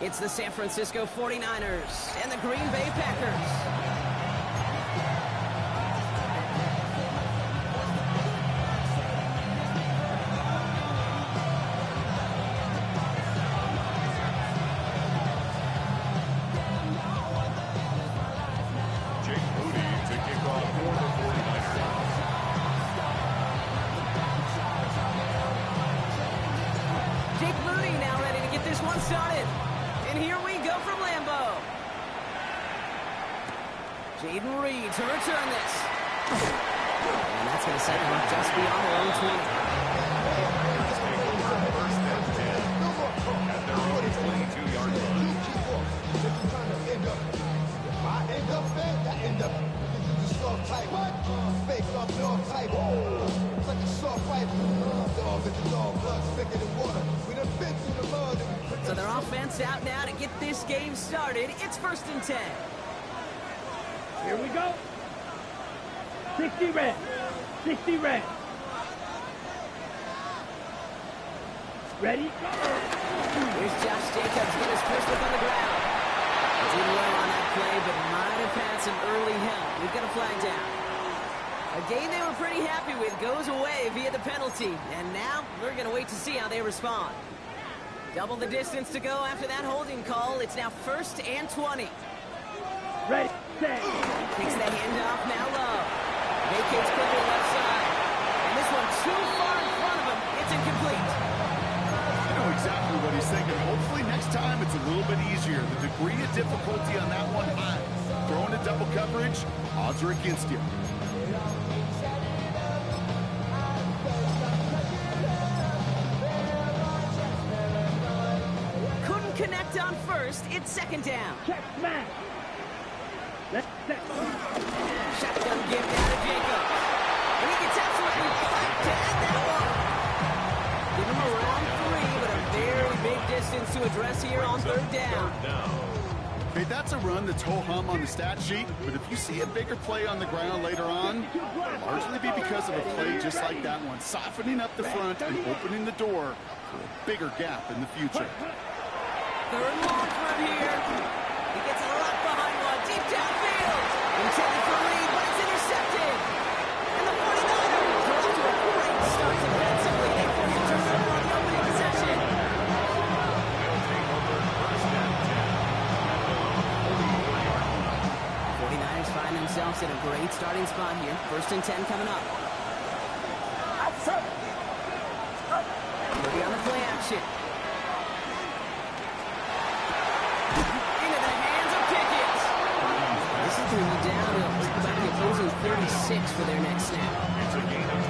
It's the San Francisco 49ers and the Green Bay Packers. Started. And here we go from Lambeau. Jayden Reed to return this. And that's going to set him up just beyond their own 20. At their own 22-yard line. So their offense out now to get this game started. It's 1st and 10. Here we go. 60 red. 60 red. Ready? Here's Josh Jacobs. Get his first look on the ground. Did well on that play, but might have had some early help. We've got a flag down. A game they were pretty happy with goes away via the penalty. And now we're going to wait to see how they respond. Double the distance to go after that holding call. It's now 1st and 20. Ready, set. Takes the handoff now low. Vacates quickly left side. And this one too far in front of him. It's incomplete. I know exactly what he's thinking. Hopefully next time it's a little bit easier. The degree of difficulty on that one high. Throwing to double coverage, odds are against you. Connect on 1st. It's 2nd down. Check smash. Let's set. Shotgun give down to Jacobs. And he gets absolutely packed to end that one. Give him around 3, but a very big distance to address here on 3rd down. Okay, that's a run that's ho-hum on the stat sheet, but if you see a bigger play on the ground later on, it'll largely be because of a play just like that one, softening up the front and opening the door for a bigger gap in the future. 3rd and long for him here. He gets a lot behind one, deep downfield. Intended for Reed, but it's intercepted. And the 49ers go to a great start defensively. They force a turnover on the opening possession. 49ers find themselves in a great starting spot here. 1st and 10 coming up. Purdy on the play action. Down to about the opposing 36 for their next snap.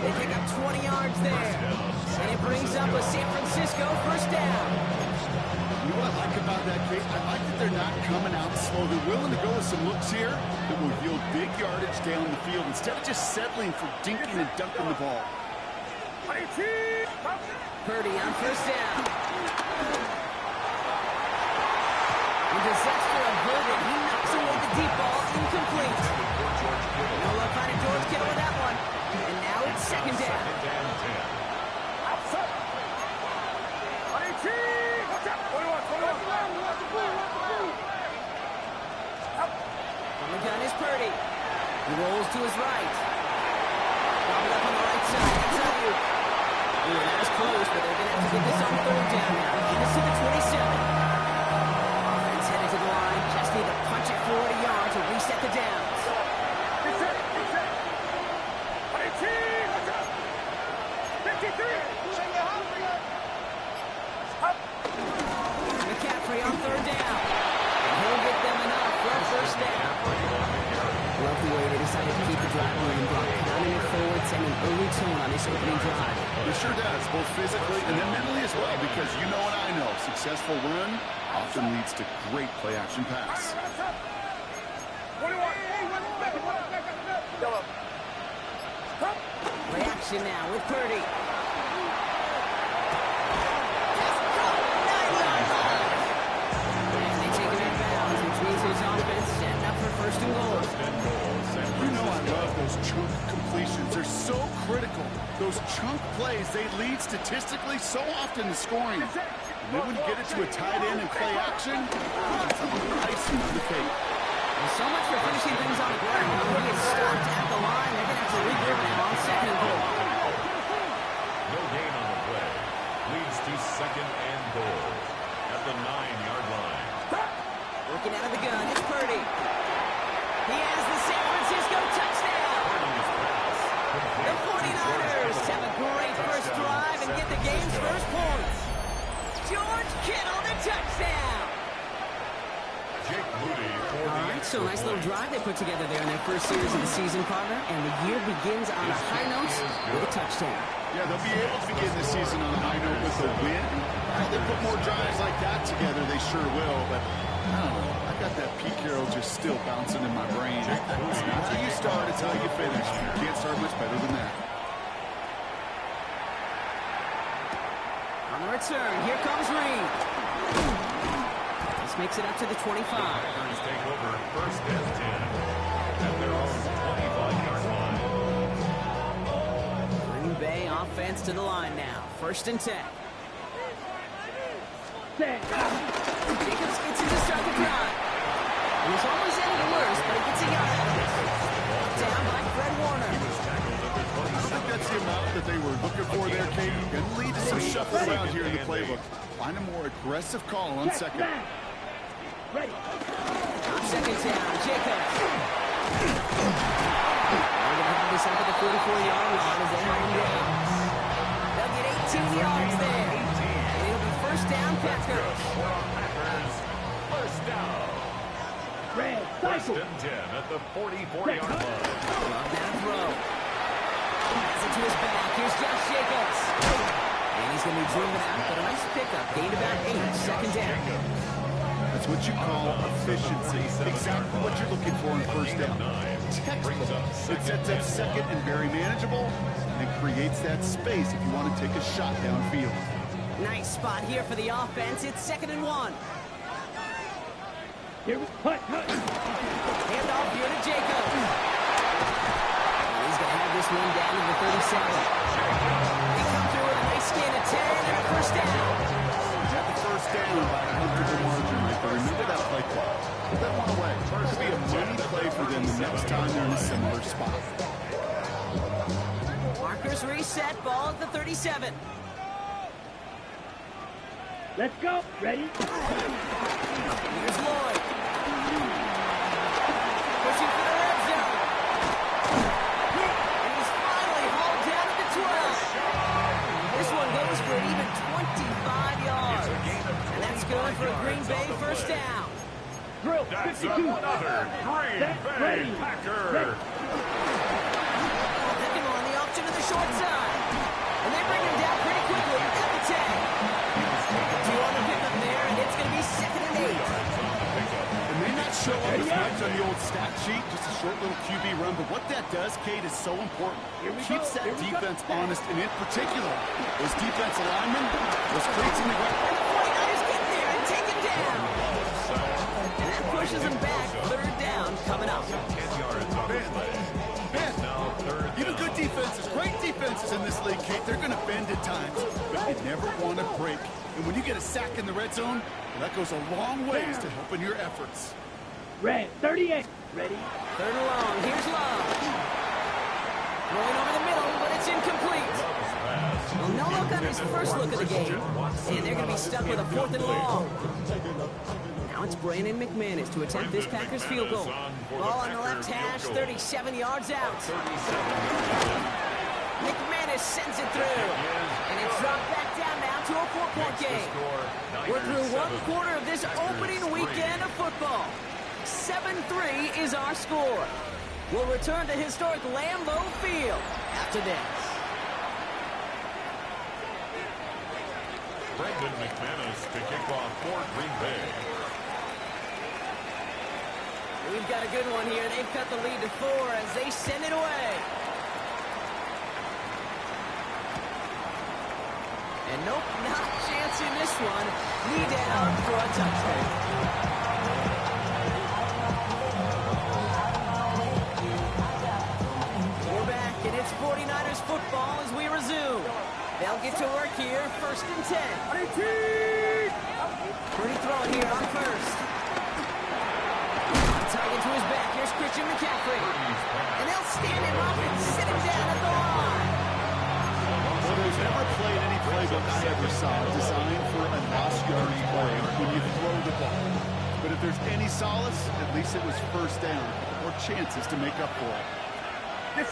They pick up 20 yards there. And it brings up a San Francisco 1st down. You know what I like about that, Kate? I like that they're not coming out slow. They're willing to go with some looks here that will yield big yardage down the field instead of just settling for dinking and dunking the ball. Purdy on 1st down. And disaster averted. He knocks away the deep ball. Incomplete. No luck finding George Kittle with that one. And now it's 2nd down. On the gun is Purdy. He rolls to his right. Bobbled up on the right side. That's Ayuk. Ooh, that was close, but they're going to have to get this on 3rd down now. Get us to the 27. Offense headed to the line. Just need to punch it 40 yards to reset the downs. McCaffrey on 3rd down. And he'll get them enough for a 1st down. Love the way they decided to keep the drive moving, pounding it forward, sending early tone on this opening drive. It sure does, both physically and then mentally as well, because you know what I know. Successful run often leads to great play-action pass. Play action now with Purdy. And they take him in bounds, which means his offense setting up for 1st and goal. You know I love those chunk completions. They're so critical. Those chunk plays, they lead statistically so often to scoring. And then when you get it to a tight end and play action, it's icing on the cake. And so much for finishing things on the ground. When he gets stopped at the line, they're going to have to regroup now on second and goal. No gain on the play. Leads to second and goal at the 9-yard line. Looking out of the gun, it's Purdy. He has the San Francisco touchdown. The 49ers have a great first drive and get the game's first points. George Kittle, the touchdown. Jake Moody for the All right, so extra nice little point. drive they put together there in their first series of the season, partner. And the year begins on a high note with a touchdown. Yeah, they'll be able to begin the season on a high note with a win. If they put more drives like that together, they sure will. But I don't know. I got that Pete Carroll just still bouncing in my brain. It's not how you start, it's how you finish. You can't start much better than that. On the return, here comes Reed. This makes it up to the 25. Packers take over first and 10 at their own 25-yard line. Green Bay offense to the line now. First and 10. Jacobs gets in to start the drive. It was almost any worse, but he gets a yard out of it. Down by Fred Warner. I don't think that's the amount that they were looking for there, Kate. Going to lead to some shuffle around here in the playbook. Find a more aggressive call on second. Ready. On second down, Jacobs. They're going to have this up at the 44-yard line as they hold him down. They'll get 18 yards there. And it'll be first down, Packers. First down. Red. First Cycle. and 10 at the 44-yard line. Love that throw. Has it to his back. Here's Josh Jacobs. And he's going to be driven out, but a nice pickup. Gained about 8. Second down. That's what you call efficiency. Exactly what you're looking for in first down. Textbook. It sets up second and very manageable and creates that space if you want to take a shot downfield. Nice spot here for the offense. It's second and 1. Here we punt. Hand off here to Jacobs. He's going to have this one down to the 37. He comes through with a nice gain of 10 and a first down. Got the first down by a comfortable margin right there. Remember that play call. Put that one away. It could be a money play for them the next time they're in a similar spot. Markers reset. Ball at the 37. Let's go. Ready. Here's Lloyd. Pushing for the red zone. And he's finally hauled down at the 12. This one goes for an even 25 yards. And that's good for a Green Bay first down. Drill. That's 52. another Green Set. Bay Ready. Packer. Taking on the option to the short side. And they bring him down pretty quickly at the 10. 2 on the pickup there, and it's going to be second and 8. It may not show up as much on the old stat sheet, just a short little QB run, but what that does, Kate, is so important. It keeps that defense honest, and in particular, those defense linemen, those cleats in the ground. And the 49ers get there and take him down. And that pushes him back. Third down coming up. 10 yards on the play. Now third Even down. good defenses, great defenses in this league, Kate, they're going to bend at times, but you never want to break. And when you get a sack in the red zone, well, that goes a long ways to helping your efforts. Red. 38. Ready. Third and long. Here's Love. Throwing over the middle, but it's incomplete. Well, no look on his first look of the game. And they're going to be stuck with a fourth and long. Now it's Brandon McManus to attempt this Packers field goal. Ball on the left hash, 37 yards out. McManus sends it through. And it's dropped back down now to a 4-point game. We're through one quarter of this opening weekend of football. 7-3 is our score. We'll return to historic Lambeau Field after this. Brandon McManus to kick off for Green Bay. We've got a good one here. They've cut the lead to 4 as they send it away. And nope, not a chance in this one. Knee down for a touchdown. We're back, and it's 49ers football as we resume. get to work here. 1st and 10. Pretty throw it here on 1st. Target to his back. Here's Christian McCaffrey. And they'll stand him up and sit him down at the line. Well, there's never played any playbook I ever saw designed for a lost yardage play when you throw the ball. But if there's any solace, at least it was 1st down, or chances to make up for it. On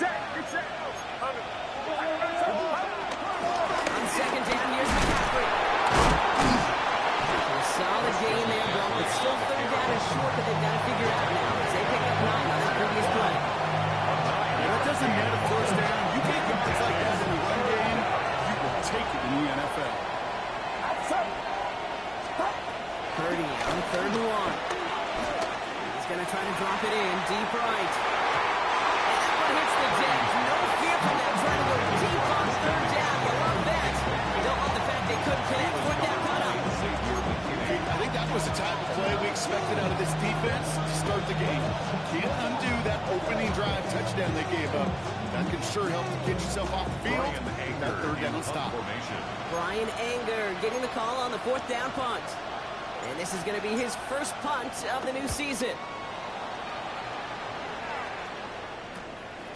2nd down, here's McCaffrey. A solid gain there, Bill, but still 3rd down and short that they've got to figure out now as they pick up 9 on that previous play. And it doesn't matter 1st down. You get guys like that in a run game, you will take it in the NFL. Purdy on 3rd and 1. He's going to try to drop it in deep right. And that one hits the deck. No fear from that. Trying to go deep on 3rd down. You love that. You don't love the fact they couldn't connect with that run up. I think that was the type of play we expected out of this defense to start the game. Can't undo that opening drive touchdown they gave up. That can sure help to get yourself off the field. That 3rd down stop. Brian Anger getting the call on the 4th down punt. And this is going to be his 1st punt of the new season.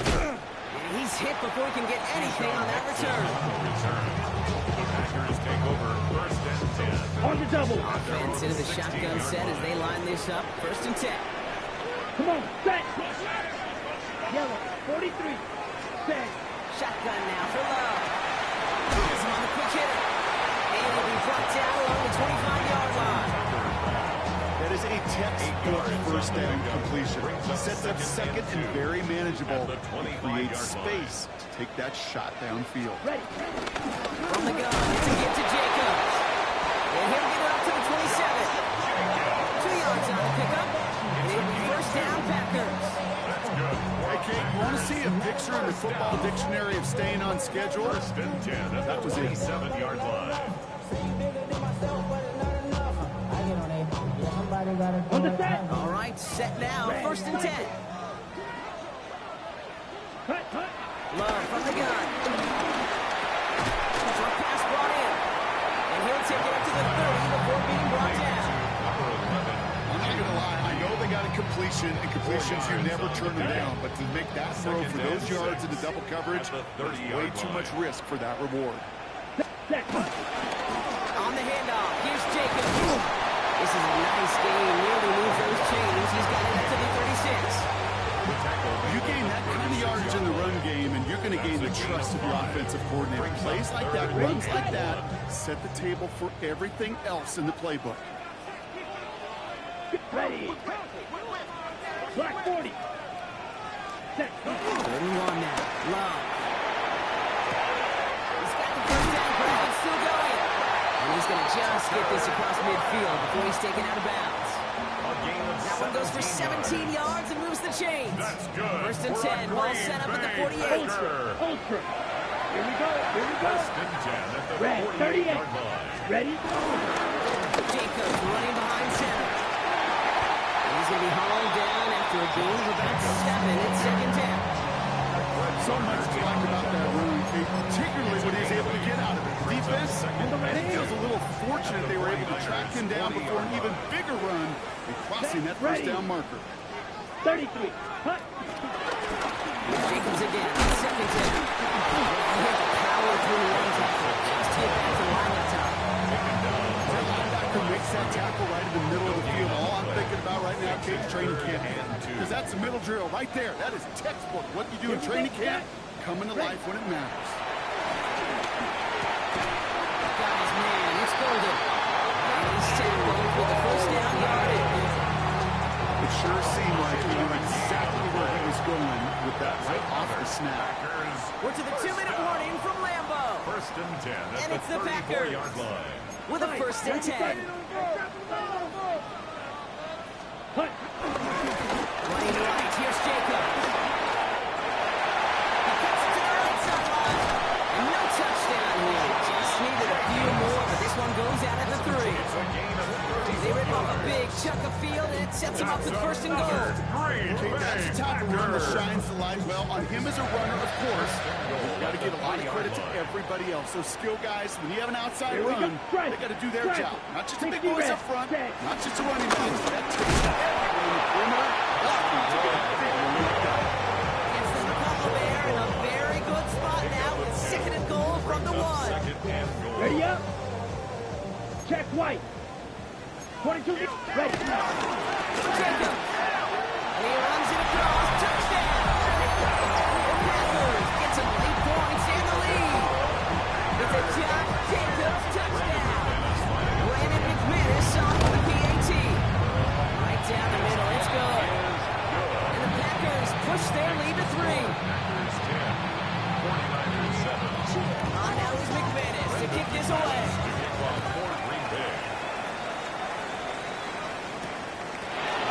And he's hit before he can get anything on that return. Packers take over 1st and 10. On the double. Offense into the shotgun set as they line this up. 1st and 10. Come on, set. Yellow, 43. Set. Shotgun now for Love. He's on the quick hitter. And he'll be brought down along the 25-yard line. That is a textbook 1st down completion. Sets up 2nd and very manageable. Creates space to take that shot downfield. Ready. From the gun, it's a get to Jacobs. And he'll get it up to the 27. 2 yards on the pickup. And it'll be 1st down Packers. Hey, Kate, you want to see a picture in the football dictionary of staying on schedule? 1st and 10 That was it. 7-yard line. On the set. All right, set now. 1st and 10. Cut, cut. Love from the gun. Short pass brought in. And he'll take it up to the 30 before being brought down. I'm not going to lie. I know they got a completion, and completions, you never turn them down. But to make that throw for those yards into double coverage, there's way too much risk for that reward. Set. On the handoff, here's Jacobs. This is a nice game. Nearly moves those chains. He's got it up to the 36. You gain that kind of yardage in the run game, and you're going to gain the trust of your offensive coordinator. Plays like that, runs like that, set the table for everything else in the playbook. Ready. Black 40. Set. 31 now. Love. He's got the 1st down, but he's still going. And he's going to just get this across midfield before he's taken out of bounds. That one goes for 17 yards and moves the chains. That's good. 1st and 10. Ball set up at the 48. Ultra. Here we go. Here we go. 1st and 10 at the Red, 48-yard line. Ready. Jacobs running behind center. And he's going to be hauled down after a gain of about 7 at 2nd down. So much to like about that run, Kate, particularly what he's able to get out of it. Defense, it feels a little fortunate they were able to track him down before an even bigger run and crossing that 1st down marker. 33. Cut. Jacobs again, 2nd down. He had the power through the run tackle. Just to get back to the line up top. That linebacker makes that tackle right in the middle of the field. All I'm thinking about right now, Kate, training camp. Because that's a middle drill right there. That is textbook. What you do in training camp, coming to life when it matters. Got his man, it's Golden. And he's tackled with the 1st down yardage. It sure seemed like he knew exactly where he was going with that right off the snap. We're to the 2-minute warning from Lambeau. 1st and 10 at And the it's the Packers. 34-yard line. With a 1st and 10. Cut. Running right, here's Jacobs. He cuts it to the right sideline. And no touchdown here. Just needed a few more, but this one goes out at the 3. They rip off a big chuck a field, and it sets him up with first and goal. Okay, that's the type of run that shines the light well on him as a runner, of course. You've got to give a lot of credit to everybody else. Those skill guys, when you have an outside run, they got to do their job. Not just the big boys up front, not just the running backs. That takes everyone in the perimeter blocking to get a big one like that. Gets them a couple there in a very good spot now with second and goal from the one. Ready up. Check White. 22. Ready. Jacob. He runs it across. Touchdown. The Packers get some late points in the lead. It's a Josh Jacobs touchdown. Brandon McManus on for the PAT. Right down the middle. It's good. And the Packers push their lead to 3. Packers 10, 49ers 7. Now is McManus to kick this away.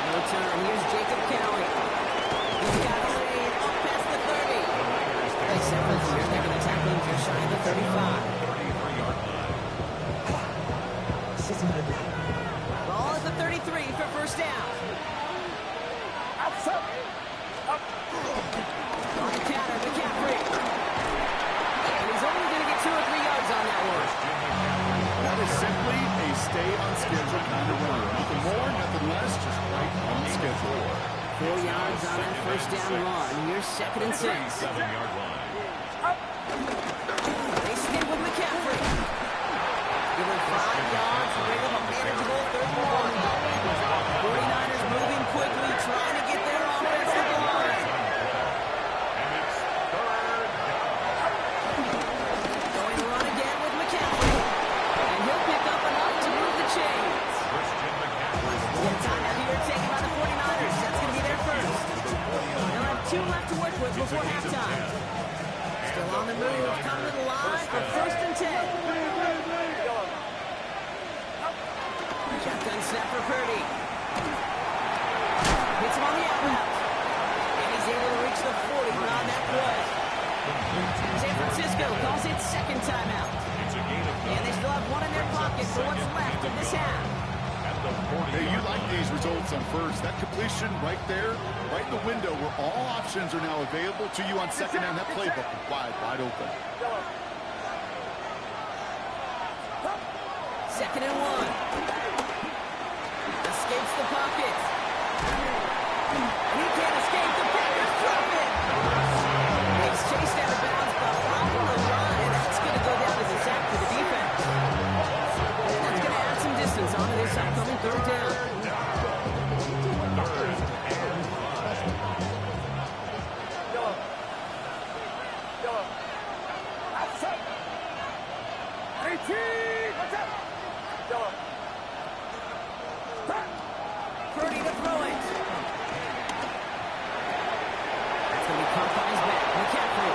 Return. Here's Jacob Cowie. He's got a lead up past the 30. They set for the year. They're going to tackle him just shy of the 35. 33-yard line. Ball at the 33 for first down. On the counter, McCaffrey. And he's only going to get 2 or 3 yards on that one. That is simply a stay on schedule kind of run. Nothing more, nothing less, just right on schedule. 4 yards on that first down run. Here's second and 6. 7-yard line. They stick with McCaffrey. Give him 5 yards to bring up a manageable 3rd and 1. 49ers moving quickly, trying to get their offensive line. And it's 3rd down. Going to run again with McCaffrey. And he'll pick up enough to move the chains. Christian McCaffrey. Timeout here taken by the 49ers. That's going to be their first. They'll have 2 left to work with before halftime. Still on the move, coming to the line for first and 10. Shotgun snap for Purdy. Hits him on the out route. And he's able to reach the 40 on that play. San Francisco calls it second timeout. It's a gain of 9. And they still have 1 in their pocket for what's left of this half. At the 40. Hey, you like these results on first. That completion right there, right in the window where all options are now available to you on second down. That playbook is wide open. Second and 1. Escapes the pocket. He can't escape. The Packers drop it. He's chased out of bounds behind the line. That's going to go down as a sack for the defense. And that's going to add some distance onto this upcoming 3rd down. 3rd and 5. Purdy to throw it. That's going to be caught by his back. McCaffrey.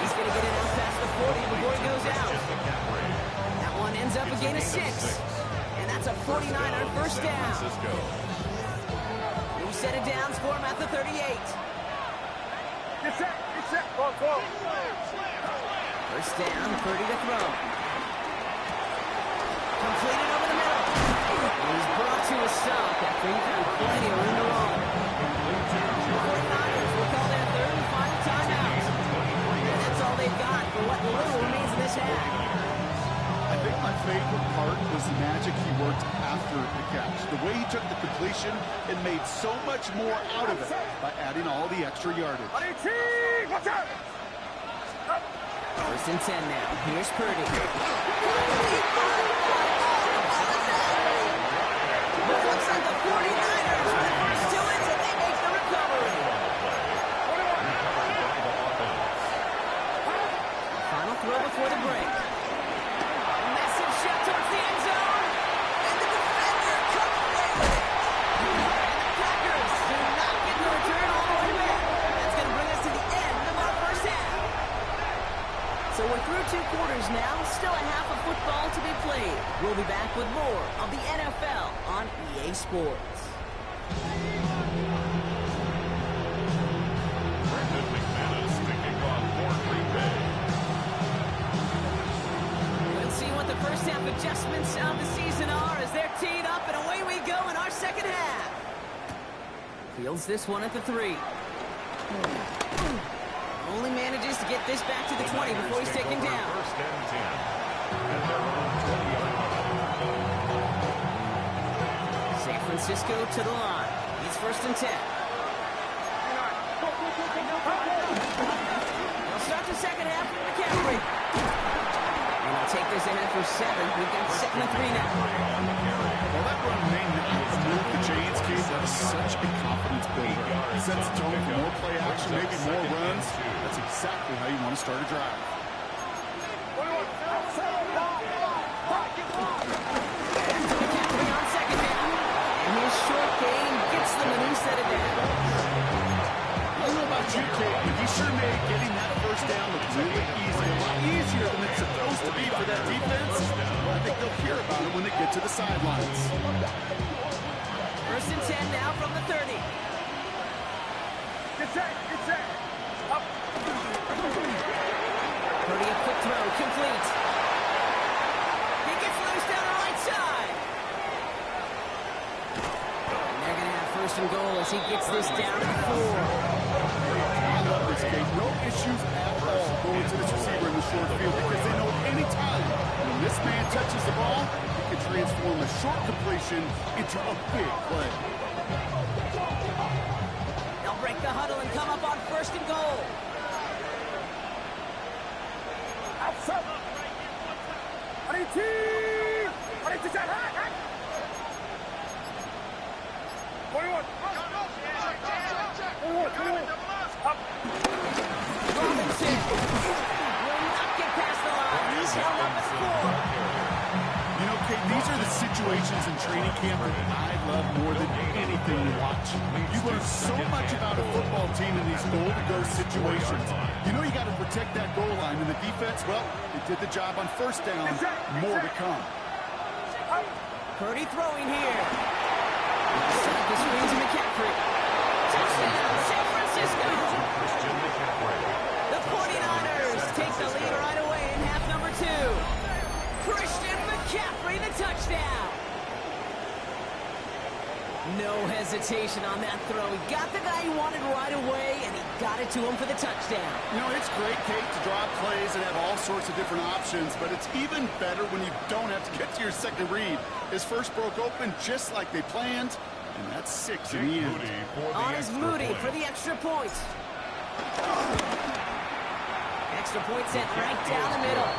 He's going to get it out past the 40 before he goes out. That one ends up a gain of 6. And that's a 49er first down. Francisco. New set of downs for him at the 38. Get set. First down, Purdy to throw. Completed over the middle. He's brought to a stop after he found plenty of room to roll. The 49ers will call their 3rd and final timeout. And that's all they've got for what little remains of this half. I think my favorite part was the magic he worked after the catch. The way he took the completion and made so much more out of it by adding all the extra yardage. First and 10 now. Here's Purdy. But looks like the 49ers are forced to it, and they make the recovery. Final throw before the break. Massive shot towards the end zone. And the defender comes away with it. And the Packers do not get the return all the way back. That's going to bring us to the end of our first half. So we're through 2 quarters now. Still a half of football to be played. We'll be back with more of the NFL on EA Sports. Brandon McManus to kick off for Green Bay. Let's see what the first half adjustments of the season are as they're teed up, and away we go in our second half. Fields this one at the 3. Only manages to get this back to the 20 before he's taken down. First and 10. And they're on 20-yard line. San Francisco to the line. He's first and 10. They'll start the second half with McCaffrey. And they'll take this ahead for 7. We've got 2nd and 3 now. Well, that run may not have moved the chains, Case. That is such a confidence builder. It sets the tone for more play action, maybe more runs. That's exactly how you want to start a drive. McCaffrey on second down. And his short game gets them a new set of downs. I don't know about you, Kate, but he sure made getting that first down look really easy. A lot easier than it's supposed to be for that defense. I think they'll hear about it when they get to the sidelines. First and 10 now from the 30. Get set, get set. Up. Purdy, a quick throw, complete. He gets loose down the right side. And they're going to have first and goal as he gets this down to 4. I love this game. No issues at all going to this receiver in the short field because they know anytime when this man touches the ball, he can transform a short completion into a big play. They'll break the huddle and come up on first and goal. Outside. On your team. On your team. 21. 21. Up. Robinson will not get past the line. He's held up a score. You know, Kate, these are the situations in training camp that I love more than anything to watch. You learn so much about a football team in these goal-to-go situations. You know you got to protect that goal line, and the defense, well, they did the job on first down. More to come. Purdy throwing here. Set up the screen to McCaffrey. Touchdown, San Francisco. Christian McCaffrey. The 49ers take the lead right away in half number 2. Christian McCaffrey, the touchdown. No hesitation on that throw. He got the guy he wanted right away, and he got it to him for the touchdown. You know, it's great, Kate, to draw plays and have all sorts of different options, but it's even better when you don't have to get to your second read. His first broke open just like they planned, and that's 6 in the end. On is Moody for the extra point. Extra point sent right down the middle.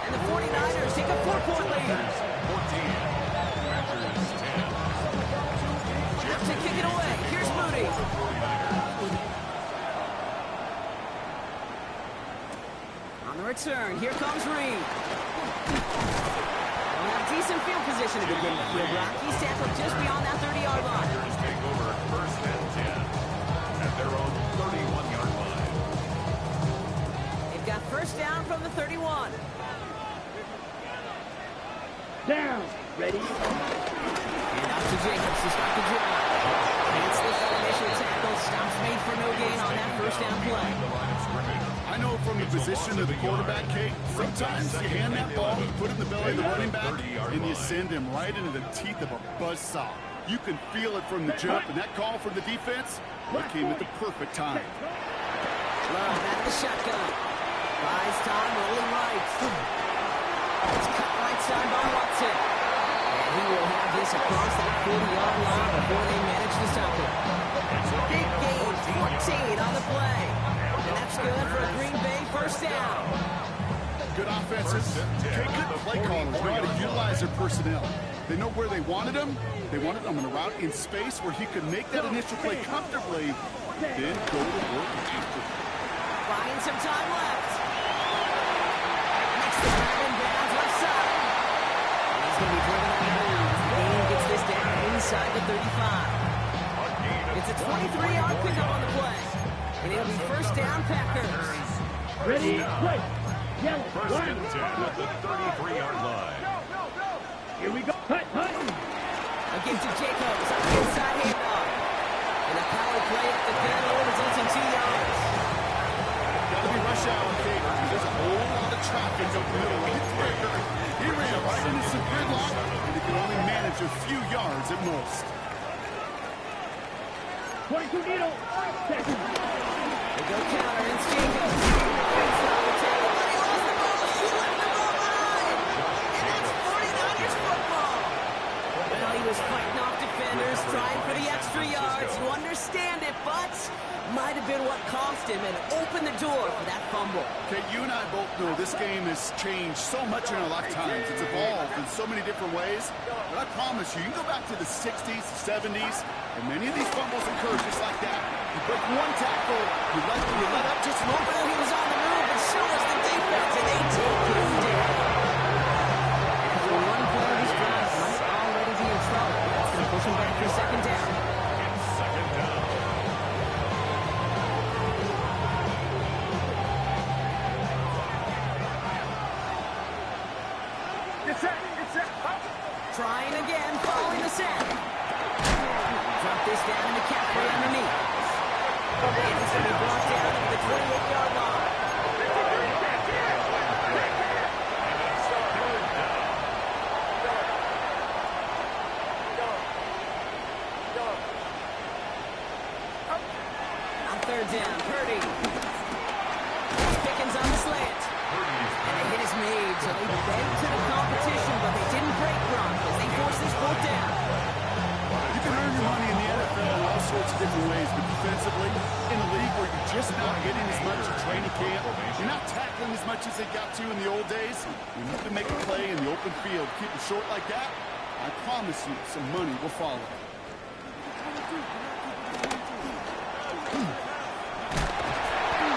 And the 49ers take a 4-point lead. 14. Packers 10. To kick it away. Here's Moody. On the return, here comes Reed. They'll have decent field position to begin with. Here, Rocky stands up just beyond that 30-yard line. Packers take over first and 10 at their own 31-yard line. They've got first down from the 31. Down. Ready. And out to Jacobs to start the drive. Against this initial tackle, stops made for no gain on that first down play. I know from the position of the quarterback, Kate, sometimes you hand that ball, you put it in the belly of the running back, and you send him right into the teeth of a buzzsaw. You can feel it from the jump, and that call from the defense, it came at the perfect time. Love at the shotgun. Buys time, rolling right. It's cut right side by Watson. And he will have this across that 40-yard line before they manage to stop it. Big gain, 14 on the play. And that's good for a Green Bay first down. Good offenses. Okay, good play callers know how to utilize their personnel. They know where they wanted him. They wanted him on a route in space where he could make that initial play comfortably, then go to work after. Buying some time left. Next to Brandon Bounds left side. And he's going to be driven on the move. The game gets this down inside the 35. It's a 23-yard pickup on the play. And it'll be first down Packers. Ready. Play. Yellow. First and 10 at the 33-yard line. Here we go. Hut. Against to Jacobs on the inside handoff. And a power play at the middle results in 2 yards. Got to be rush hour, Kate, because there's a whole lot of traffic up the middle right there. He ran right into some gridlock, and he could only manage a few yards at most. 22 needle. Check. They go counter, and it's Jacobs. It's off the table, but he lost the ball. He left the ball behind. And that's 49ers football. Well, he was fighting off defenders, trying for the extra yards. You understand it, but might have been what cost him and opened the door for that fumble. Okay, you and I both know this game has changed so much in our lifetimes. It's evolved in so many different ways. But I promise you, you can go back to the 60s, 70s, and many of these fumbles occur just like that. You break one tackle, you let up just a little bit. Well, he was on the move, but so was the defense, and they take him down. After one play of his drive, might already be in trouble. That's going to push him back for second down. Second down. Get set. Get set. Trying again, following the sack. Drop this down to McCaffrey underneath. And he's going to be brought down to the 28-yard line. On third down, Purdy. Pickens on the slant. And a hit is made, so they bend to the competition, but they didn't break Gronk as they force this fourth down. You can earn your money in the NFL in all sorts of different ways, but defensively, in a league where you're just not getting as much in training camp, you're not tackling as much as they got to in the old days, you need to make a play in the open field. Keep it short like that, I promise you some money will follow.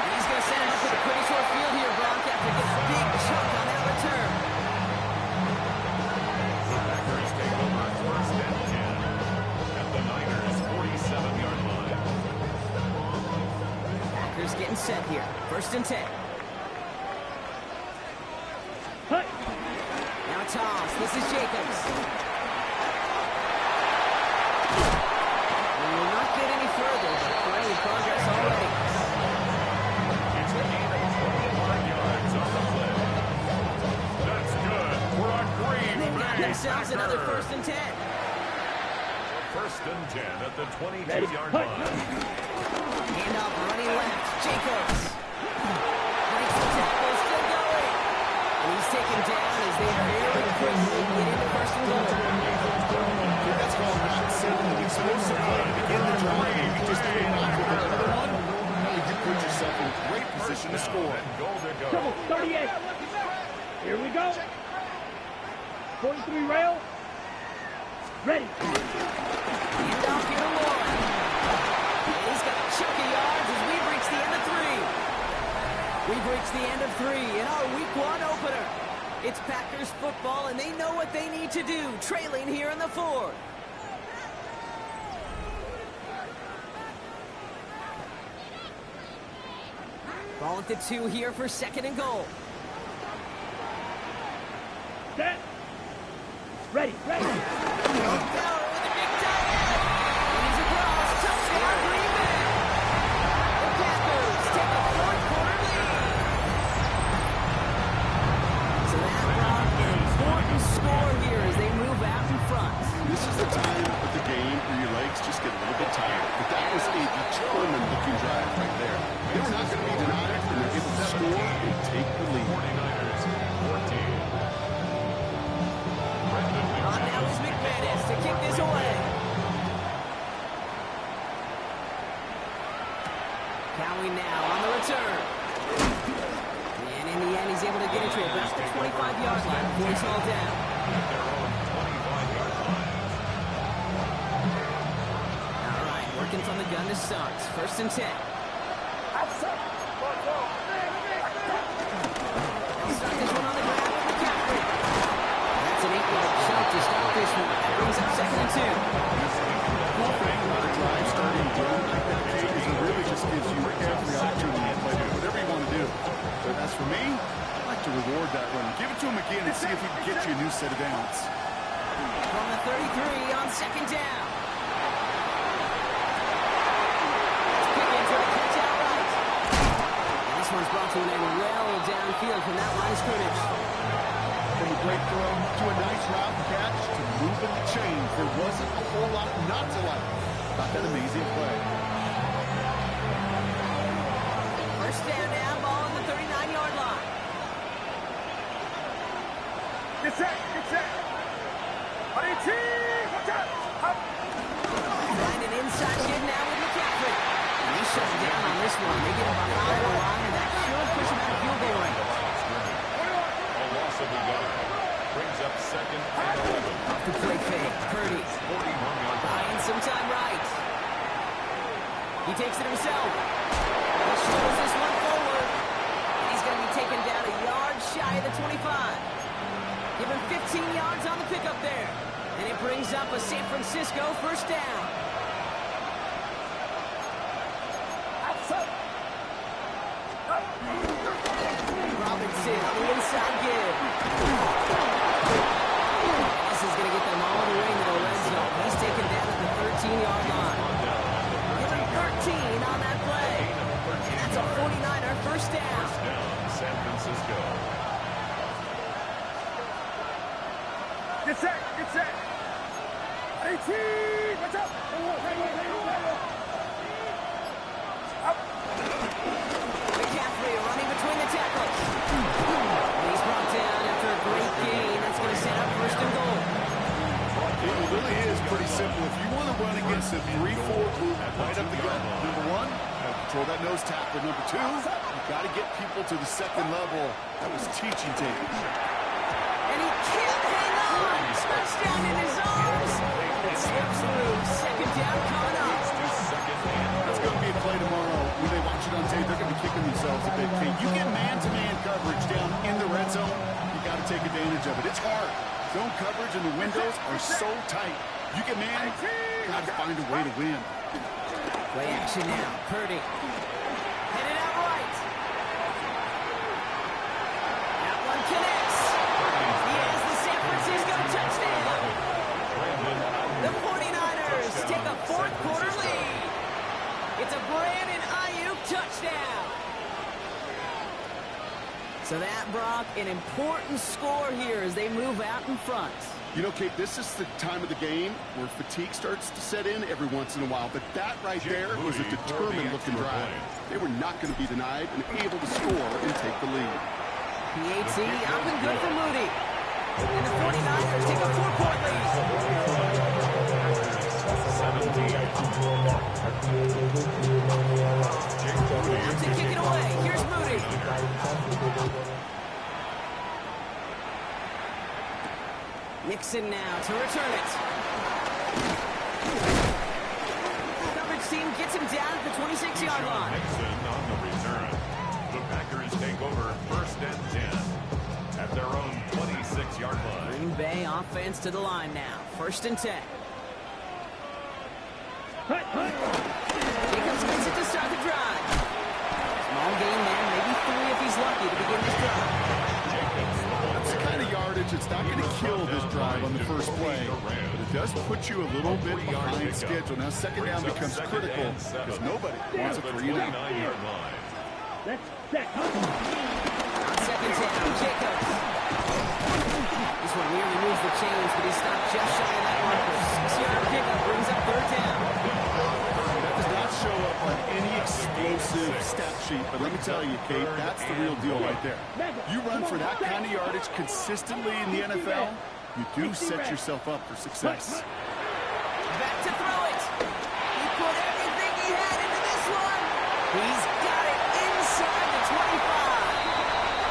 He's going to send him up with a pretty short field here, Gronk, after getting a big chunk on that return. Packers take over first and 10 at the Niners' 47-yard line. Packers getting set here. First and 10. Hut. Now toss. This is Jacobs. And we'll not get any further, but plenty of progress already. It's a gain of 25 yards on the play. That's good for a Green They've got Bay themselves another Packer. first and 10. First and 10 at the 22-yard line. Hand off running left. Jacobs. Breaks the tackle. Still going. And he's taken down as they very quickly get into first and goal. That's called not sending an explosive play to begin the drive. You just hand off with another one, you put yourself in a great position to score. And goal to go. Double 38. Here we go. 43 rail. Ready. Hand off here to Lauren. He's got a chunk of yards as we've reached the end of 3. We've reached the end of 3 in our week 1 opener. It's Packers football, and they know what they need to do, trailing here in the 4th. Ball at the 2 here for second and goal. Set. Ready. Ready. Down with a big tight end. And he's across. Touchdown, Green Bay. The Packers take a fourth-quarter lead. So that brought an important score here as they move out in front. This is the time of the game where your legs just get a little bit tired. But that was a determined-looking drive right there. They were not going to be denied, and they're able to score and take the lead. 49ers 14. On now is McManus to kick this away. Cowie now on the return. And in the end, he's able to get it to about the 25-yard line before he's hauled down. Their own 25-yard line. All right, working from the gun to start. First and 10. They'll start this one on the ground with McCaffrey. That's an 8-yard shot to stop this one. That brings up second and 2. One thing about a drive starting drone like that, Kate, is it really just gives you every opportunity to play whatever you want to do. But as for me, I'd like to reward that run. Give it to him again and see if we can get you a new set of downs. From the 33 on second down. Pickens with a catch out right. And this one's brought to an end well downfield from that line of scrimmage. From a great throw to a nice route catch to moving the chains. There wasn't a whole lot not to like. about that amazing play? First down now, ball on the 39-yard line. Get set, get set. Hurry, team, watch out. Up. Find an inside kid now with McCaffrey. And he shuts down on this one. They get him behind the line, and that should push him out of field goal range. A loss of a yard. Brings up second and 11. Off the play fake, Purdy. 41-yard line. Buying some time right. He takes it himself. He shows this one forward. And he's going to be taken down a yard shy of the 25. Give him 15 yards on the pickup there. And it brings up a San Francisco first down. Robinson on the inside give. This is going to get them all the way to the red zone. He's taken down at the 13-yard line. Give him 13 on that play. And that's a 49er first down. San Francisco. Get set, get set. Hurry, team, watch out. Up. McCaffrey running between the tackles. And he's brought down after a great gain. That's going to set up first and goal. It really is pretty simple. If you want to run against a 3-4 group right up the gut, number one, control that nose tackle. Number two, you've got to get people to the second level. That was teaching tape. And he can't hang on. Touchdown in his arms. It slips through. Second down coming up. That's going to be a play tomorrow. When they watch it on tape, they're going to be kicking themselves a bit. Can you get man-to-man coverage down in the red zone? You got to take advantage of it. It's hard. Zone coverage and the windows are so tight. You get man, got to find a way to win. Play action now. Purdy. Headed out right. That one connects. He has the San Francisco touchdown. The 49ers take a fourth quarter lead. It's a Brandon Ayuk touchdown. So that, Brock, an important score here as they move out in front. You know, Kate, this is the time of the game where fatigue starts to set in every once in a while. But that right there was a determined-looking drive. They were not going to be denied and able to score and take the lead. PAT up and good for Moody. And the 49ers take a 4-point lead. To kick it away. Here's Moody. Mixon now to return it. Coverage team gets him down at the 26-yard line. Mixon on the return. The Packers take over first and 10 at their own 26-yard line. Green Bay offense to the line now. First and 10. Jacobs gets it to start the drive. Small gain there, maybe 3 if he's lucky to begin this drive. That's the kind of yardage. It's not going to kill this drive on the first play, but it does put you a little bit behind schedule. Now, second down becomes critical because nobody wants a 3-and-out. Let's set. On second down, Jacobs. This one nearly moves the chains, but he stopped just shy of that marker. 6-yard pickup brings up third down. That does not show up on any explosive stat sheet, but let me tell you, Kate, that's the real deal right there. You run for that kind of yardage consistently in the NFL, you do set yourself up for success. Back to throw it. He put everything he had into this one. He's got it inside the 25.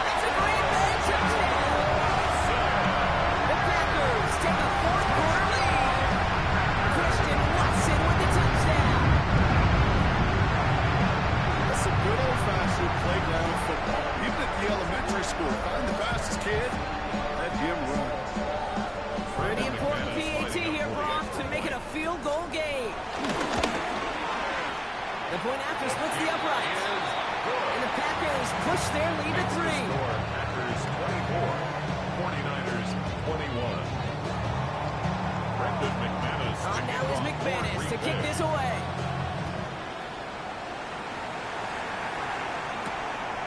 That's a Green Bay touchdown. The Packers take a fourth quarter lead. Christian Watson with the touchdown. That's some good old-fashioned playground football. Even at the elementary school, find the fastest kid, let him run. Pretty important PAT here, Brock, to make it a field goal game. The point after splits the uprights. And the Packers push their lead to 3. Packers 24, 49ers 21. Brendan McManus. On now is McManus to kick this away.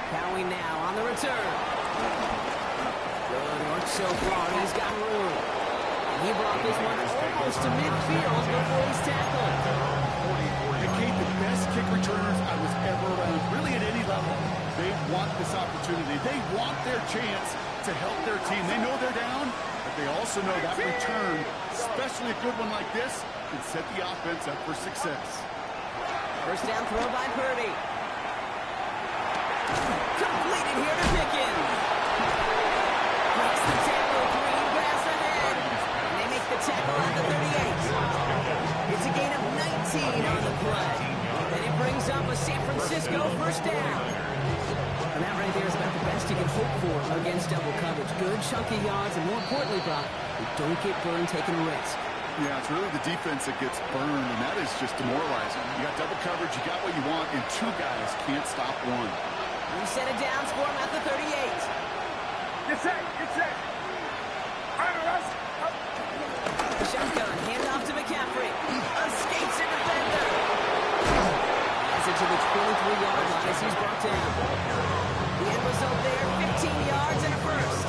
Cowie now on the return. Good work so far. He's got room. And he brought this one almost to midfield before he's tackled. kick returners I was ever around, really at any level. They want this opportunity. They want their chance to help their team. They know they're down, but they also know that return, especially a good one like this, can set the offense up for success. First down throw by Purdy. Completed here to Pickens. Breaks the tackle, Green pass ahead. And they make the tackle at the 38. It's a gain of 19 on the play. And it brings up a San Francisco first down. And that right there is about the best you can hope for against double coverage. Good chunky yards, and more importantly, Brock, you don't get burned taking a risk. Yeah, it's really the defense that gets burned, and that is just demoralizing. You got double coverage, you got what you want, and two guys can't stop one. We set it down for him at the 38. Get set. Shotgun, hand off to McCaffrey. Escapes a defender. Has it to the 23-yard line as he's brought down. The end result there, 15 yards and a first.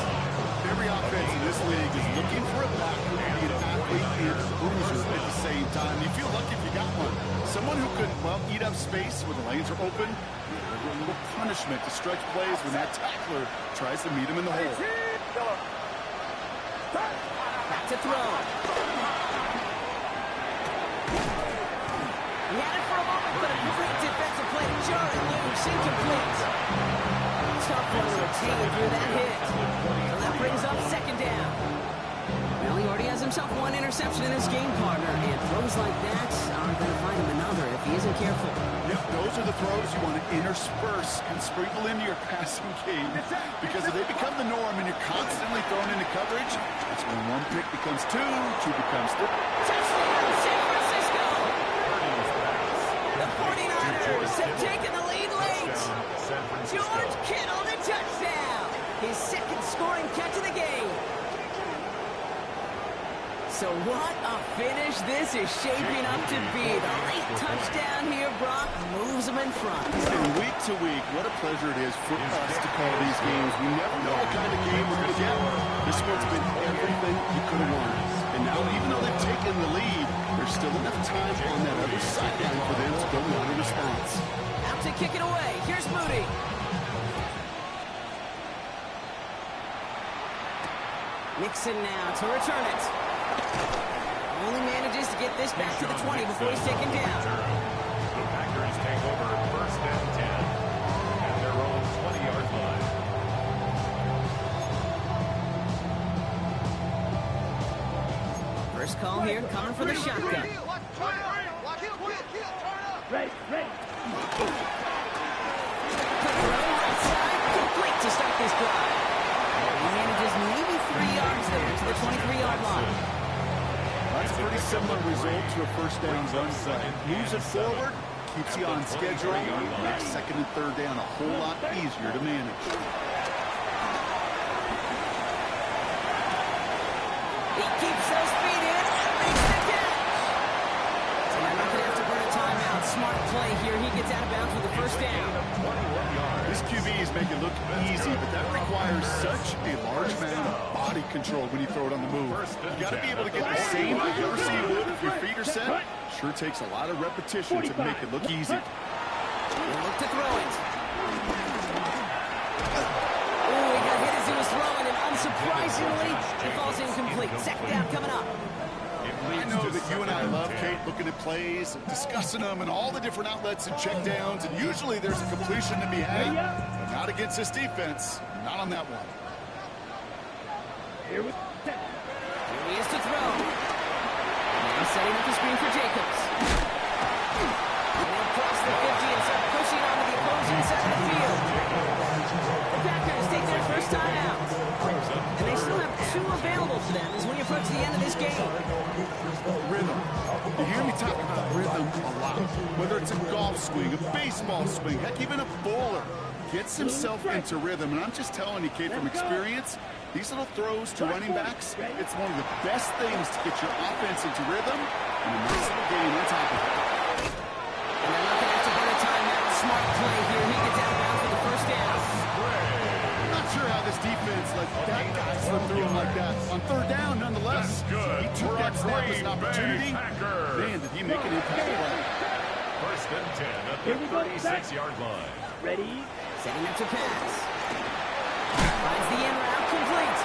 Every offense in this league is looking for a back who can be an athlete and a bruiser at the same time. You feel lucky if you got one. Someone who can, well, eat up space when the lanes are open. A little punishment to stretch plays when that tackler tries to meet him in the hole. Back to throw. He had it for a moment, but a great defensive play to Jordan loose, incomplete. Tough one to retain through that hit. So that brings up second down. Well, he already has himself one interception in his game, partner, and throws like that are going to find him another if he isn't careful. Yep, those are the throws you want to intersperse and sprinkle into your passing game, because if they become the norm and you're constantly thrown into coverage, that's when one pick becomes two becomes three. Touchdown, San Francisco! The 49ers have taken the lead late. George Kittle, the touchdown. His second scoring catch of the game. So what a finish this is shaping up to be. The late touchdown here, Brock, moves them in front. And week to week, what a pleasure it is for us to call these games. We never know what kind of game we're going to get. This one's been everything you could have wanted. And now, even though they've taken the lead, there's still enough time on that other sideline for them to go on a response. Out to kick it away. Here's Moody. Nixon now to return it. Only manages to get this back to the 20 before he's taken down. The Packers take over first and 10 at their own 20-yard line. First call here, coming for the shotgun. Ready. Right side, complete to start this drive. He manages maybe 3 yards there to the 23-yard line. That's a pretty similar result to a first down run play. Moves it forward, keeps you on schedule, makes second and third down a whole lot easier to manage. He keeps those feet in and makes the catch. So they're not going to have to burn a timeout. Smart play here. He gets out of bounds with the first down. This QB is making it look easy, but that requires such a large amount of body control when you throw it on the move. You got to be able to get the same accuracy you would if your feet are set. Sure takes a lot of repetition to make it look easy. He'll look to throw it. Oh, he got hit as he was throwing, and unsurprisingly, it falls incomplete. Second down coming up. I know that you and I love, Kate, looking at plays, and discussing them, and all the different outlets and checkdowns, and usually there's a completion to be had, but not against this defense. Not on that one. Here he is to throw. Now setting up the screen for Jacobs. And they'll cross the 50 and start pushing onto the opposing side of the field. The Packers take their first time out. And they still have 2 available to them as we approach the end of this game. Rhythm. You hear me talk about rhythm a lot. Whether it's a golf swing, a baseball swing, heck, even a bowler gets himself into rhythm. And I'm just telling you, Kate, from experience, these little throws to running backs, it's one of the best things to get your offense into rhythm and a nice little game on top of it. And they're not going to have to burn a timeout. Smart play here. He gets out of bounds for the first down. I'm not sure how this defense let that guy slip through him like that. On third down, nonetheless, That's good. he took that snap as an opportunity. Packers. Man, did he make an impact play. First and 10 at the 36-yard line. Ready? Setting up to pass. Finds the in route, complete.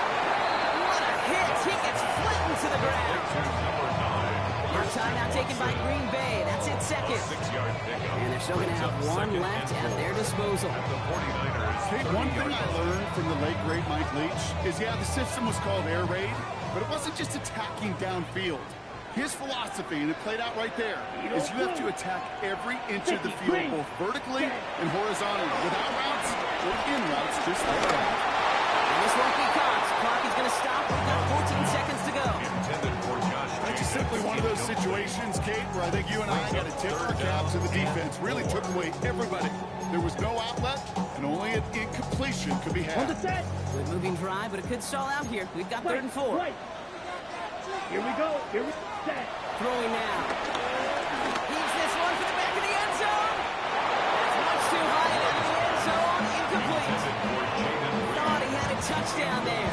What a hit! He gets flattened to the ground. To number 9. Now time now taken by Green Bay. That's it, second. 6-yard pickup. And they're still going to have one left at their disposal. At the 49ers. Hey, one thing I learned from the late, great Mike Leach is, yeah, the system was called air raid, but it wasn't just attacking downfield. His philosophy, and it played out right there, is you have to attack every inch of the field, both vertically and horizontally, without routes or in routes, just like that. And this won't be caught. Clock is going to stop. We've got 14 seconds to go. Intended for Josh That's just simply one of those situations, Kate, where I think you and I got to tip our caps to the defense. Really took away everybody. There was no outlet, and only an incompletion could be On the had. set. Good moving drive, but it could stall out here. We've got 3rd and 4. Right. Here we go. Here we set. Throwing now. Heaves this one for the back of the end zone. That's much too high into the end zone. Incomplete. Thought he had a touchdown there.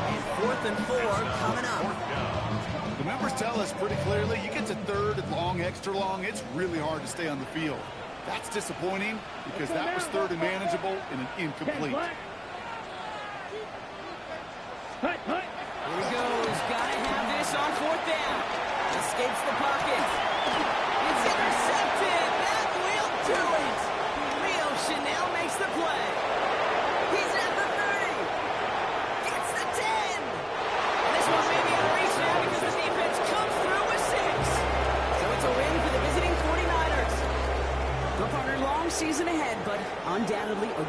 And 4th and 4 coming up. The members tell us pretty clearly, you get to 3rd and long, extra long, it's really hard to stay on the field. That's disappointing because that was 3rd and manageable and an incomplete. Hut, hut. Here he goes. Got to have this on 4th down. Escapes the pocket. It's intercepted. That will do it. Leo Chanel makes the play. He's at the 30. Gets the 10. And this one may be out of reach now because the defense comes through with 6. So it's a win for the visiting 49ers. Their partner, long season ahead, but undoubtedly a